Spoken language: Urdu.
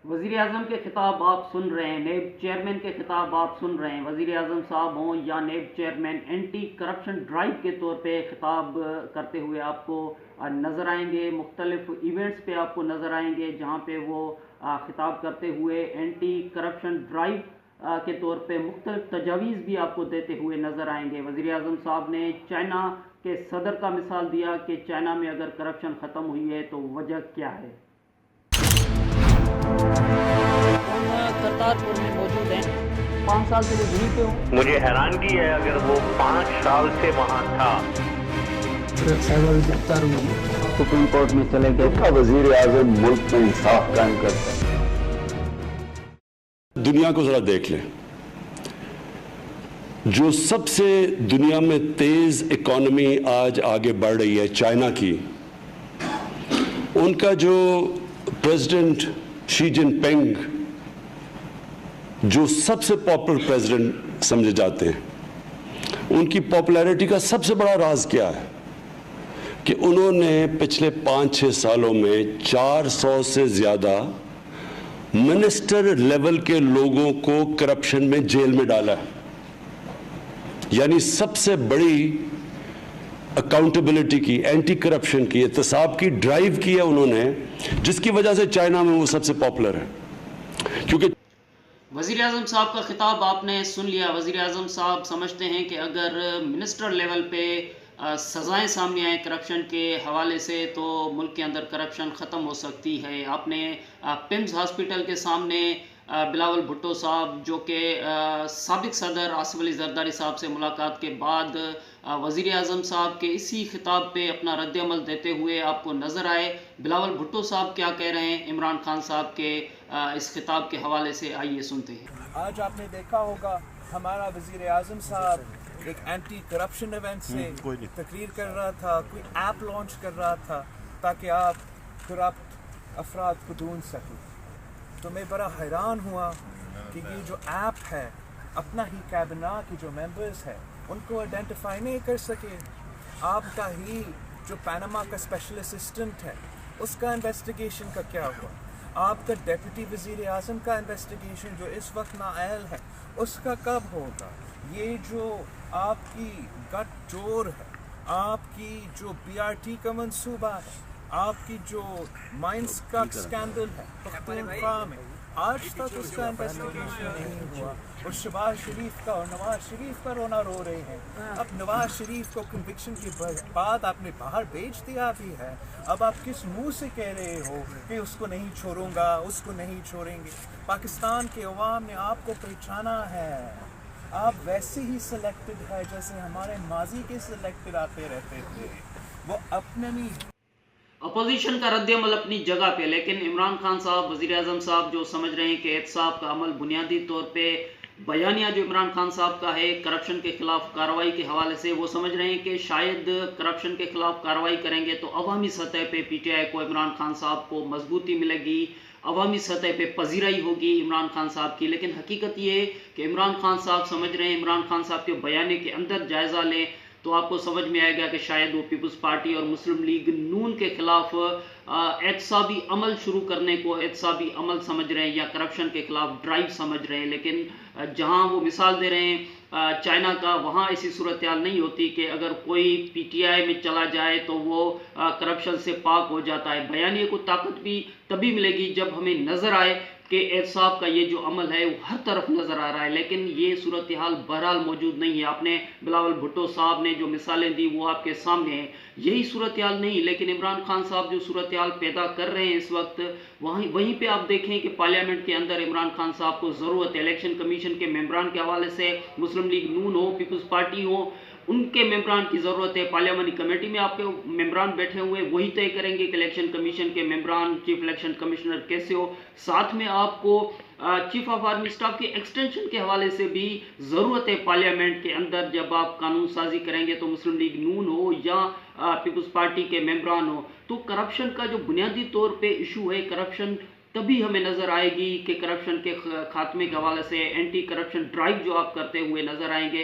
وزیر اعظم کے خطاب آپ سن رہے ہیں، نیب چیئرمین کے خطاب آپ سن رہے ہیں، وزیر اعظم صاحب ہوں یا NAB chairman anti corruption drive کے طور پہ خطاب کرتے ہوئے آپ کو نظر آئیں گے، مختلف ایونٹس پہ آپ کو نظر آئیں گے جہاں پہ وہ خطاب کرتے ہوئے اینٹی کرپشن ڈرائیو کے طور پہ مختلف تجاویز بھی آپ کو دیتے ہوئے نظر آئیں گے۔ وزیر اعظم صاحب نے چائنا کے صدر کا مثال دیا کہ چائنا میں اگر کرپشن ختم ہوئی ہے تو وجہ کیا ہے۔ کرتارپور میں موجود ہیں، 5 سال سے وہ یہیں پہ ہوں۔ مجھے حیرانگی ہے اگر وہ 5 سال سے وہاں تھا۔ سپریم کورٹ میں چلے گئے۔ وزیر اعظم ملک میں انصاف قائم کرتا ہے۔ دنیا کو ذرا دیکھ لیں، جو سب سے دنیا میں تیز اکانومی آج آگے بڑھ رہی ہے چائنا کی، ان کا جو پریزیڈنٹ شی جن پنگ جو سب سے پاپولر پریزیڈنٹ سمجھے جاتے ہیں، ان کی پاپولیرٹی کا سب سے بڑا راز کیا ہے کہ انہوں نے پچھلے 5-6 سالوں میں 400 سے زیادہ منسٹر لیول کے لوگوں کو کرپشن میں جیل میں ڈالا ہے۔ یعنی سب سے بڑی اکاؤنٹیبلٹی کی، اینٹی کرپشن کی، احتساب کی ڈرائیو کی ہے انہوں نے، جس کی وجہ سے چائنا میں وہ سب سے پاپولر ہے۔ کیونکہ وزیر اعظم صاحب کا خطاب آپ نے سن لیا۔ وزیر اعظم صاحب سمجھتے ہیں کہ اگر منسٹر لیول پہ سزائیں سامنے آئیں کرپشن کے حوالے سے تو ملک کے اندر کرپشن ختم ہو سکتی ہے۔ آپ نے پمز ہاسپٹل کے سامنے بلاول بھٹو صاحب جو کہ سابق صدر آصف علی زرداری صاحب سے ملاقات کے بعد وزیر اعظم صاحب کے اسی خطاب پہ اپنا رد عمل دیتے ہوئے آپ کو نظر آئے۔ بلاول بھٹو صاحب کیا کہہ رہے ہیں عمران خان صاحب کے اس خطاب کے حوالے سے، آئیے سنتے ہیں۔ آج آپ نے دیکھا ہوگا ہمارا وزیر اعظم صاحب ایک اینٹی کرپشن ایونٹ سے تقریر کر رہا تھا، کوئی ایپ لانچ کر رہا تھا تاکہ آپ کرپٹ افراد کو ڈھونڈ سکیں۔ تو میں بڑا حیران ہوا کہ یہ جو ایپ ہے اپنا ہی کابینہ کے جو ممبرز ہیں ان کو آئیڈینٹیفائی نہیں کر سکے۔ آپ کا ہی جو پاناما کا اسپیشل اسسٹنٹ ہے اس کا انویسٹیگیشن کا کیا ہوا؟ آپ کا ڈیپٹی وزیر اعظم کا انویسٹیگیشن جو اس وقت نااہل ہے اس کا کب ہوگا؟ یہ جو آپ کی گٹ جوڑ ہے، آپ کی جو BRT کا منصوبہ ہے، آپ کی جو مائنس کا اسکینڈل ہے پختونخوا میں، آج تک اس کا انویسٹیگیشن نہیں ہوا، اور شہباز شریف کا اور نواز شریف کا رونا رو رہے ہیں۔ اب نواز شریف کو کنوکشن کے بعد آپ نے باہر بھیج دیا بھی ہے، اب آپ کس منہ سے کہہ رہے ہو کہ اس کو نہیں چھوڑوں گا، اس کو نہیں چھوڑیں گے؟ پاکستان کے عوام نے آپ کو پہچانا ہے، آپ ویسے ہی سلیکٹڈ ہے جیسے ہمارے ماضی کے سلیکٹڈ آتے رہتے تھے۔ وہ اپنے نہیں اپوزیشن کا رد عمل اپنی جگہ پہ، لیکن عمران خان صاحب، وزیر اعظم صاحب جو سمجھ رہے ہیں کہ احتساب کا عمل بنیادی طور پہ بیانیہ جو عمران خان صاحب کا ہے کرپشن کے خلاف کارروائی کے حوالے سے، وہ سمجھ رہے ہیں کہ شاید کرپشن کے خلاف کارروائی کریں گے تو عوامی سطح پہ PTI کو عمران خان صاحب کو مضبوطی ملے گی، عوامی سطح پہ پذیرائی ہوگی عمران خان صاحب کی۔ لیکن حقیقت یہ ہے کہ عمران خان صاحب سمجھ رہے ہیں، عمران خان صاحب کے بیانے کے اندر جائزہ لیں تو آپ کو سمجھ میں آئے گا کہ شاید وہ پیپلز پارٹی اور مسلم لیگ نون کے خلاف احتسابی عمل شروع کرنے کو احتسابی عمل سمجھ رہے ہیں یا کرپشن کے خلاف ڈرائیو سمجھ رہے ہیں۔ لیکن جہاں وہ مثال دے رہے ہیں چائنا کا، وہاں ایسی صورتحال نہیں ہوتی کہ اگر کوئی PTI میں چلا جائے تو وہ کرپشن سے پاک ہو جاتا ہے۔ بیانیے کو طاقت بھی تبھی ملے گی جب ہمیں نظر آئے کہ احتساب کا یہ جو عمل ہے وہ ہر طرف نظر آ رہا ہے، لیکن یہ صورتحال بہرحال موجود نہیں ہے۔ آپ نے بلاول بھٹو صاحب نے جو مثالیں دی وہ آپ کے سامنے ہیں، یہی صورتحال نہیں، لیکن عمران خان صاحب جو صورتحال پیدا کر رہے ہیں اس وقت، وہیں پہ آپ دیکھیں کہ پارلیمنٹ کے اندر عمران خان صاحب کو ضرورت ہے الیکشن کمیشن کے ممبران کے حوالے سے، مسلم لیگ نون ہو، پیپلز پارٹی ہو، ان کے ممبران کی ضرورت ہے۔ پارلیمانی کمیٹی میں آپ کے ممبران بیٹھے ہوئے وہی طے کریں گے کہ الیکشن کمیشن کے ممبران، چیف الیکشن کمشنر کیسے ہو۔ ساتھ میں آپ کو چیف آف آرمی اسٹاف کے ایکسٹینشن کے حوالے سے بھی ضرورت ہے پارلیمنٹ کے اندر۔ جب آپ قانون سازی کریں گے تو مسلم لیگ نون ہو یا پیپلز پارٹی کے ممبران ہو، تو کرپشن کا جو بنیادی طور پہ ایشو ہے، کرپشن تبھی ہمیں نظر آئے گی کہ کرپشن کے خاتمے کے حوالے سے اینٹی کرپشن ڈرائیو جو آپ کرتے ہوئے نظر آئیں گے۔